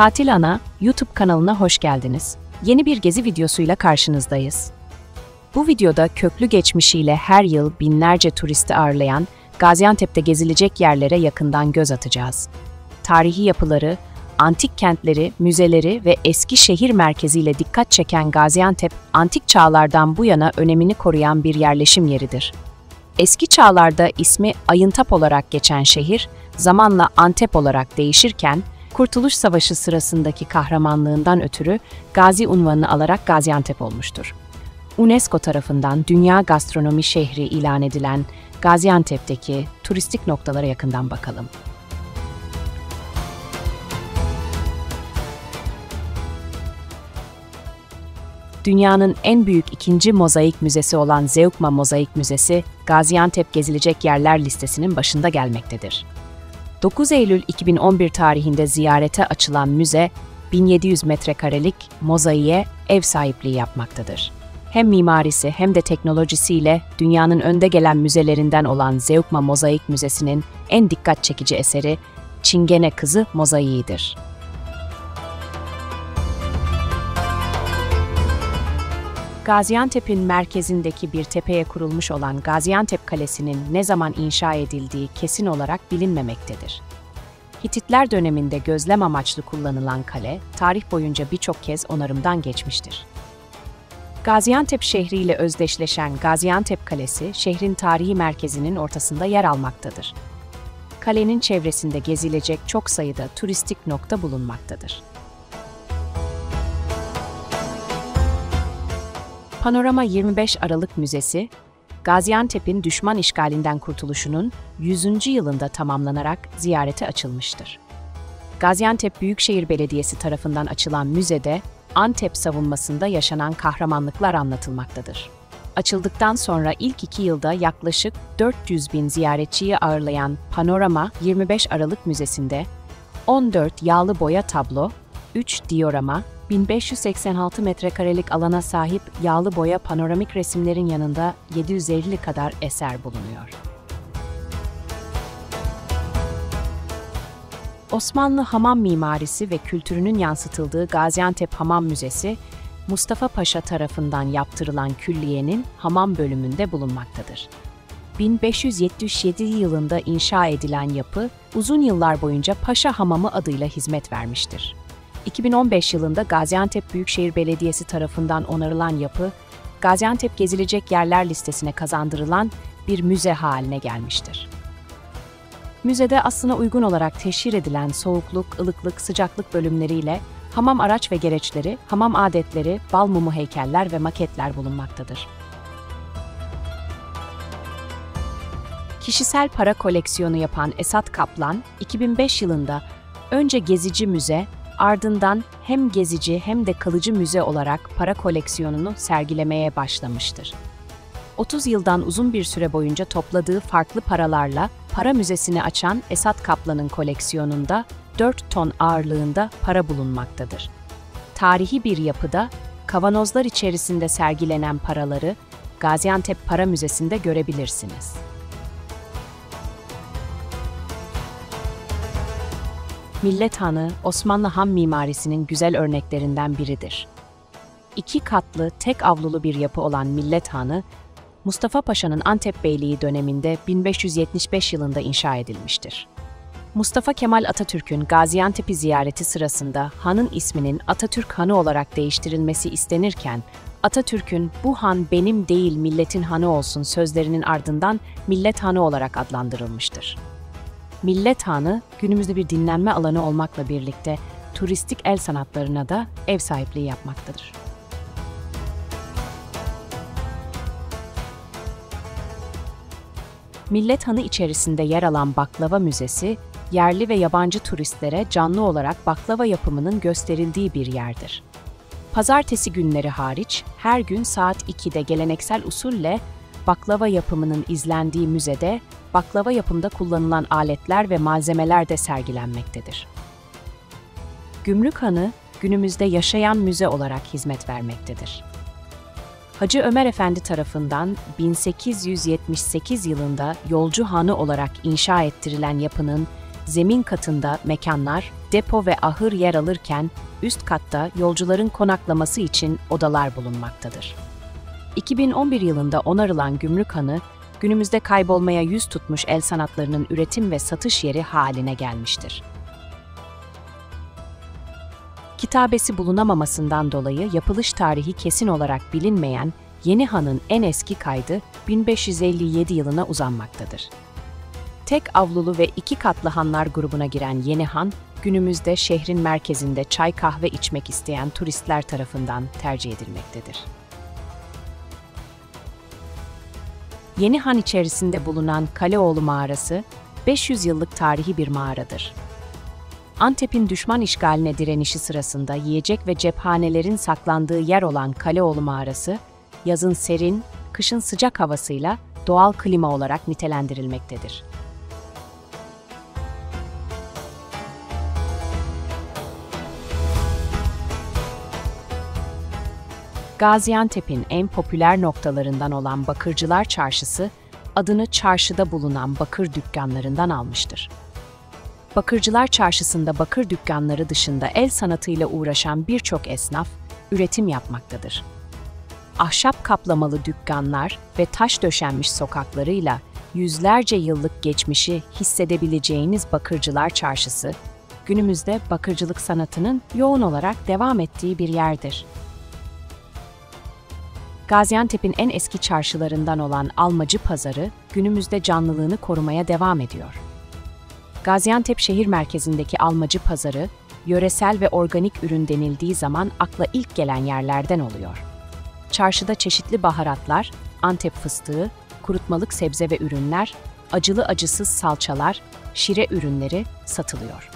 Tatil Ana YouTube kanalına hoş geldiniz. Yeni bir gezi videosuyla karşınızdayız. Bu videoda köklü geçmişiyle her yıl binlerce turisti ağırlayan Gaziantep'te gezilecek yerlere yakından göz atacağız. Tarihi yapıları, antik kentleri, müzeleri ve eski şehir merkeziyle dikkat çeken Gaziantep, antik çağlardan bu yana önemini koruyan bir yerleşim yeridir. Eski çağlarda ismi Ayıntap olarak geçen şehir, zamanla Antep olarak değişirken, Kurtuluş Savaşı sırasındaki kahramanlığından ötürü Gazi unvanını alarak Gaziantep olmuştur. UNESCO tarafından Dünya Gastronomi Şehri ilan edilen Gaziantep'teki turistik noktalara yakından bakalım. Dünyanın en büyük ikinci mozaik müzesi olan Zeugma Mozaik Müzesi, Gaziantep gezilecek yerler listesinin başında gelmektedir. 9 Eylül 2011 tarihinde ziyarete açılan müze, 1700 metrekarelik mozaiğe ev sahipliği yapmaktadır. Hem mimarisi hem de teknolojisiyle dünyanın önde gelen müzelerinden olan Zeugma Mozaik Müzesi'nin en dikkat çekici eseri Çingene Kızı mozaiğidir. Gaziantep'in merkezindeki bir tepeye kurulmuş olan Gaziantep Kalesi'nin ne zaman inşa edildiği kesin olarak bilinmemektedir. Hititler döneminde gözlem amaçlı kullanılan kale, tarih boyunca birçok kez onarımdan geçmiştir. Gaziantep şehriyle özdeşleşen Gaziantep Kalesi, şehrin tarihi merkezinin ortasında yer almaktadır. Kalenin çevresinde gezilecek çok sayıda turistik nokta bulunmaktadır. Panorama 25 Aralık Müzesi, Gaziantep'in düşman işgalinden kurtuluşunun 100. yılında tamamlanarak ziyarete açılmıştır. Gaziantep Büyükşehir Belediyesi tarafından açılan müzede, Antep savunmasında yaşanan kahramanlıklar anlatılmaktadır. Açıldıktan sonra ilk 2 yılda yaklaşık 400 bin ziyaretçiyi ağırlayan Panorama 25 Aralık Müzesi'nde 14 yağlı boya tablo, 3 diorama, 1586 metrekarelik alana sahip yağlı boya panoramik resimlerin yanında 750 kadar eser bulunuyor. Osmanlı hamam mimarisi ve kültürünün yansıtıldığı Gaziantep Hamam Müzesi, Mustafa Paşa tarafından yaptırılan külliyenin hamam bölümünde bulunmaktadır. 1577 yılında inşa edilen yapı, uzun yıllar boyunca Paşa Hamamı adıyla hizmet vermiştir. 2015 yılında Gaziantep Büyükşehir Belediyesi tarafından onarılan yapı, Gaziantep gezilecek yerler listesine kazandırılan bir müze haline gelmiştir. Müzede aslına uygun olarak teşhir edilen soğukluk, ılıklık, sıcaklık bölümleriyle hamam araç ve gereçleri, hamam adetleri, bal mumu heykeller ve maketler bulunmaktadır. Kişisel para koleksiyonu yapan Esat Kaplan, 2005 yılında önce gezici müze, ardından hem gezici hem de kalıcı müze olarak para koleksiyonunu sergilemeye başlamıştır. 30 yıldan uzun bir süre boyunca topladığı farklı paralarla para müzesini açan Esat Kaplan'ın koleksiyonunda 4 ton ağırlığında para bulunmaktadır. Tarihi bir yapıda kavanozlar içerisinde sergilenen paraları Gaziantep Para Müzesi'nde görebilirsiniz. Millet Hanı, Osmanlı han mimarisinin güzel örneklerinden biridir. 2 katlı, tek avlulu bir yapı olan Millet Hanı, Mustafa Paşa'nın Antep Beyliği döneminde 1575 yılında inşa edilmiştir. Mustafa Kemal Atatürk'ün Gaziantep'i ziyareti sırasında hanın isminin Atatürk Hanı olarak değiştirilmesi istenirken, Atatürk'ün "Bu han benim değil milletin hanı olsun" sözlerinin ardından Millet Hanı olarak adlandırılmıştır. Millet Hanı, günümüzde bir dinlenme alanı olmakla birlikte turistik el sanatlarına da ev sahipliği yapmaktadır. Millet Hanı içerisinde yer alan Baklava Müzesi, yerli ve yabancı turistlere canlı olarak baklava yapımının gösterildiği bir yerdir. Pazartesi günleri hariç, her gün saat 2'de geleneksel usulle baklava yapımının izlendiği müzede, baklava yapımında kullanılan aletler ve malzemeler de sergilenmektedir. Gümrük Hanı, günümüzde yaşayan müze olarak hizmet vermektedir. Hacı Ömer Efendi tarafından 1878 yılında Yolcu Hanı olarak inşa ettirilen yapının zemin katında mekanlar, depo ve ahır yer alırken üst katta yolcuların konaklaması için odalar bulunmaktadır. 2011 yılında onarılan Gümrük Hanı, günümüzde kaybolmaya yüz tutmuş el sanatlarının üretim ve satış yeri haline gelmiştir. Kitabesi bulunamamasından dolayı yapılış tarihi kesin olarak bilinmeyen Yeni Han'ın en eski kaydı 1557 yılına uzanmaktadır. Tek avlulu ve 2 katlı hanlar grubuna giren Yeni Han, günümüzde şehrin merkezinde çay kahve içmek isteyen turistler tarafından tercih edilmektedir. Yeni Han içerisinde bulunan Kaleoğlu Mağarası, 500 yıllık tarihi bir mağaradır. Antep'in düşman işgaline direnişi sırasında yiyecek ve cephanelerin saklandığı yer olan Kaleoğlu Mağarası, yazın serin, kışın sıcak havasıyla doğal klima olarak nitelendirilmektedir. Gaziantep'in en popüler noktalarından olan Bakırcılar Çarşısı, adını çarşıda bulunan bakır dükkanlarından almıştır. Bakırcılar Çarşısı'nda bakır dükkanları dışında el sanatıyla uğraşan birçok esnaf üretim yapmaktadır. Ahşap kaplamalı dükkanlar ve taş döşenmiş sokaklarıyla yüzlerce yıllık geçmişi hissedebileceğiniz Bakırcılar Çarşısı, günümüzde bakırcılık sanatının yoğun olarak devam ettiği bir yerdir. Gaziantep'in en eski çarşılarından olan Almacı Pazarı, günümüzde canlılığını korumaya devam ediyor. Gaziantep şehir merkezindeki Almacı Pazarı, yöresel ve organik ürün denildiği zaman akla ilk gelen yerlerden oluyor. Çarşıda çeşitli baharatlar, Antep fıstığı, kurutmalık sebze ve ürünler, acılı acısız salçalar, şire ürünleri satılıyor.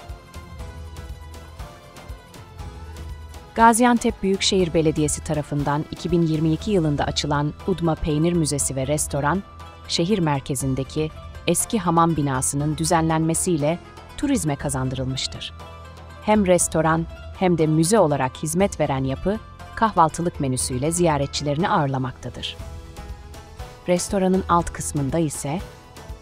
Gaziantep Büyükşehir Belediyesi tarafından 2022 yılında açılan Udma Peynir Müzesi ve Restoran, şehir merkezindeki eski hamam binasının düzenlenmesiyle turizme kazandırılmıştır. Hem restoran hem de müze olarak hizmet veren yapı, kahvaltılık menüsüyle ziyaretçilerini ağırlamaktadır. Restoranın alt kısmında ise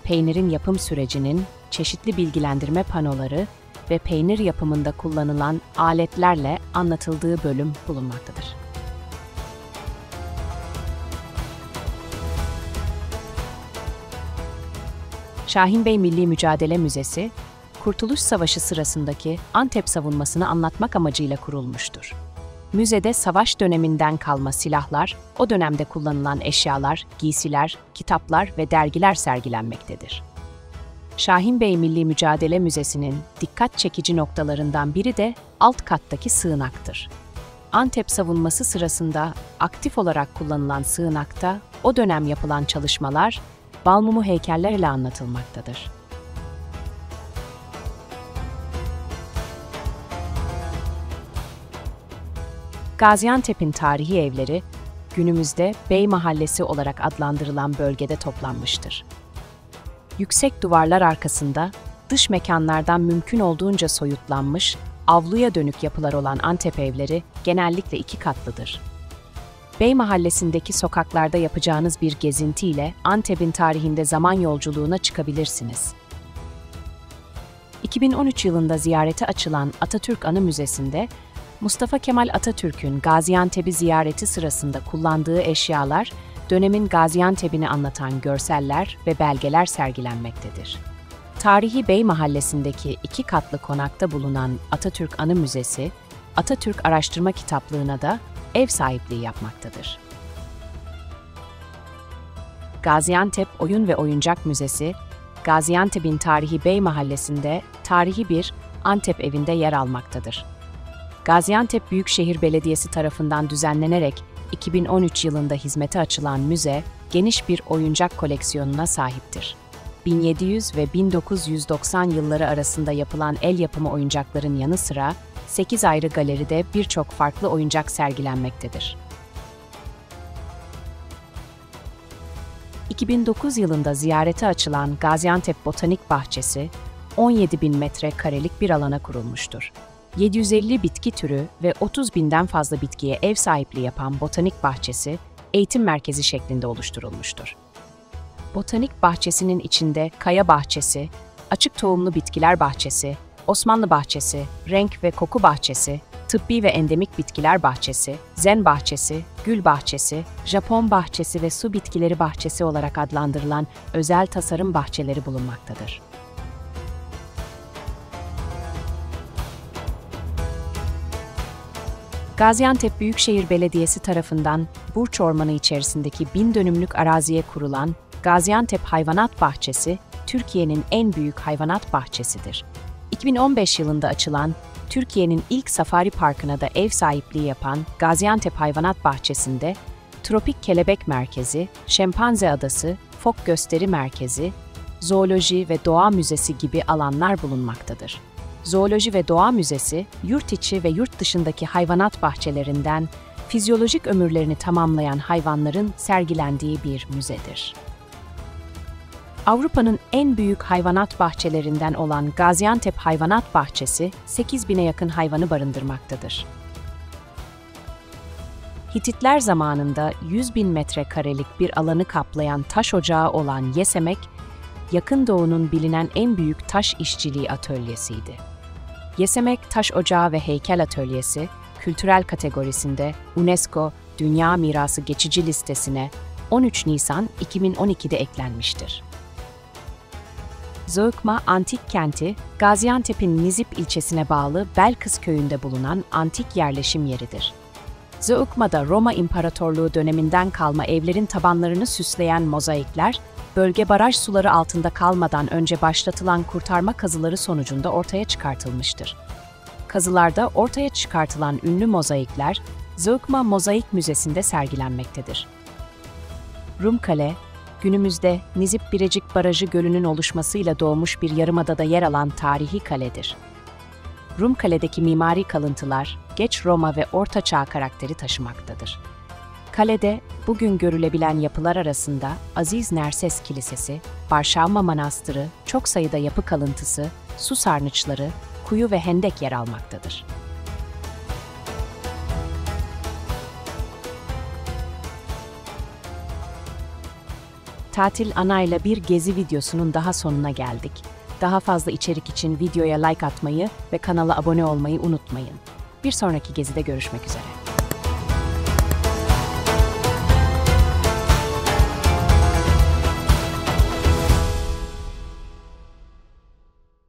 peynirin yapım sürecinin çeşitli bilgilendirme panoları ve peynir yapımında kullanılan aletlerle anlatıldığı bölüm bulunmaktadır. Şahin Bey Milli Mücadele Müzesi, Kurtuluş Savaşı sırasındaki Antep savunmasını anlatmak amacıyla kurulmuştur. Müzede savaş döneminden kalma silahlar, o dönemde kullanılan eşyalar, giysiler, kitaplar ve dergiler sergilenmektedir. Şahin Bey Milli Mücadele Müzesi'nin dikkat çekici noktalarından biri de alt kattaki sığınaktır. Antep savunması sırasında aktif olarak kullanılan sığınakta o dönem yapılan çalışmalar, balmumu heykeller ile anlatılmaktadır. Gaziantep'in tarihi evleri, günümüzde Bey Mahallesi olarak adlandırılan bölgede toplanmıştır. Yüksek duvarlar arkasında, dış mekanlardan mümkün olduğunca soyutlanmış, avluya dönük yapılar olan Antep evleri genellikle 2 katlıdır. Bey Mahallesi'ndeki sokaklarda yapacağınız bir gezintiyle Antep'in tarihinde zaman yolculuğuna çıkabilirsiniz. 2013 yılında ziyarete açılan Atatürk Anı Müzesi'nde, Mustafa Kemal Atatürk'ün Gaziantep'i ziyareti sırasında kullandığı eşyalar, dönemin Gaziantep'ini anlatan görseller ve belgeler sergilenmektedir. Tarihi Bey Mahallesi'ndeki 2 katlı konakta bulunan Atatürk Anı Müzesi, Atatürk Araştırma Kitaplığı'na da ev sahipliği yapmaktadır. Gaziantep Oyun ve Oyuncak Müzesi, Gaziantep'in tarihi Bey Mahallesi'nde tarihi bir Antep evinde yer almaktadır. Gaziantep Büyükşehir Belediyesi tarafından düzenlenerek 2013 yılında hizmete açılan müze, geniş bir oyuncak koleksiyonuna sahiptir. 1700 ve 1990 yılları arasında yapılan el yapımı oyuncakların yanı sıra, 8 ayrı galeride birçok farklı oyuncak sergilenmektedir. 2009 yılında ziyarete açılan Gaziantep Botanik Bahçesi, 17.000 metrekarelik bir alana kurulmuştur. 750 bitki türü ve 30.000'den fazla bitkiye ev sahipliği yapan Botanik Bahçesi, eğitim merkezi şeklinde oluşturulmuştur. Botanik Bahçesi'nin içinde Kaya Bahçesi, açık tohumlu bitkiler bahçesi, Osmanlı bahçesi, renk ve koku bahçesi, tıbbi ve endemik bitkiler bahçesi, zen bahçesi, gül bahçesi, Japon bahçesi ve su bitkileri bahçesi olarak adlandırılan özel tasarım bahçeleri bulunmaktadır. Gaziantep Büyükşehir Belediyesi tarafından Burç Ormanı içerisindeki 1000 dönümlük araziye kurulan Gaziantep Hayvanat Bahçesi, Türkiye'nin en büyük hayvanat bahçesidir. 2015 yılında açılan, Türkiye'nin ilk safari parkına da ev sahipliği yapan Gaziantep Hayvanat Bahçesi'nde, Tropik Kelebek Merkezi, Şempanze Adası, Fok Gösteri Merkezi, Zooloji ve Doğa Müzesi gibi alanlar bulunmaktadır. Zooloji ve Doğa Müzesi, yurt içi ve yurt dışındaki hayvanat bahçelerinden fizyolojik ömürlerini tamamlayan hayvanların sergilendiği bir müzedir. Avrupa'nın en büyük hayvanat bahçelerinden olan Gaziantep Hayvanat Bahçesi, 8.000'e yakın hayvanı barındırmaktadır. Hititler zamanında 100.000 metrekarelik bir alanı kaplayan taş ocağı olan Yesemek, Yakın Doğu'nun bilinen en büyük taş işçiliği atölyesiydi. Yesemek Taş Ocağı ve Heykel Atölyesi, kültürel kategorisinde UNESCO Dünya Mirası geçici listesine 13 Nisan 2012'de eklenmiştir. Zöğükma Antik Kenti, Gaziantep'in Nizip ilçesine bağlı Belkıs köyünde bulunan antik yerleşim yeridir. Zöğükma'da Roma İmparatorluğu döneminden kalma evlerin tabanlarını süsleyen mozaikler, bölge baraj suları altında kalmadan önce başlatılan kurtarma kazıları sonucunda ortaya çıkartılmıştır. Kazılarda ortaya çıkartılan ünlü mozaikler, Zöğükma Mozaik Müzesi'nde sergilenmektedir. Rumkale, günümüzde Nizip Birecik Barajı Gölü'nün oluşmasıyla doğmuş bir yarımadada yer alan tarihi kaledir. Rumkale'deki mimari kalıntılar, geç Roma ve Orta Çağ karakteri taşımaktadır. Kalede, bugün görülebilen yapılar arasında Aziz Nerses Kilisesi, Varşavma Manastırı, çok sayıda yapı kalıntısı, su sarnıçları, kuyu ve hendek yer almaktadır. Tatil Ana'yla bir gezi videosunun daha sonuna geldik. Daha fazla içerik için videoya like atmayı ve kanala abone olmayı unutmayın. Bir sonraki gezide görüşmek üzere.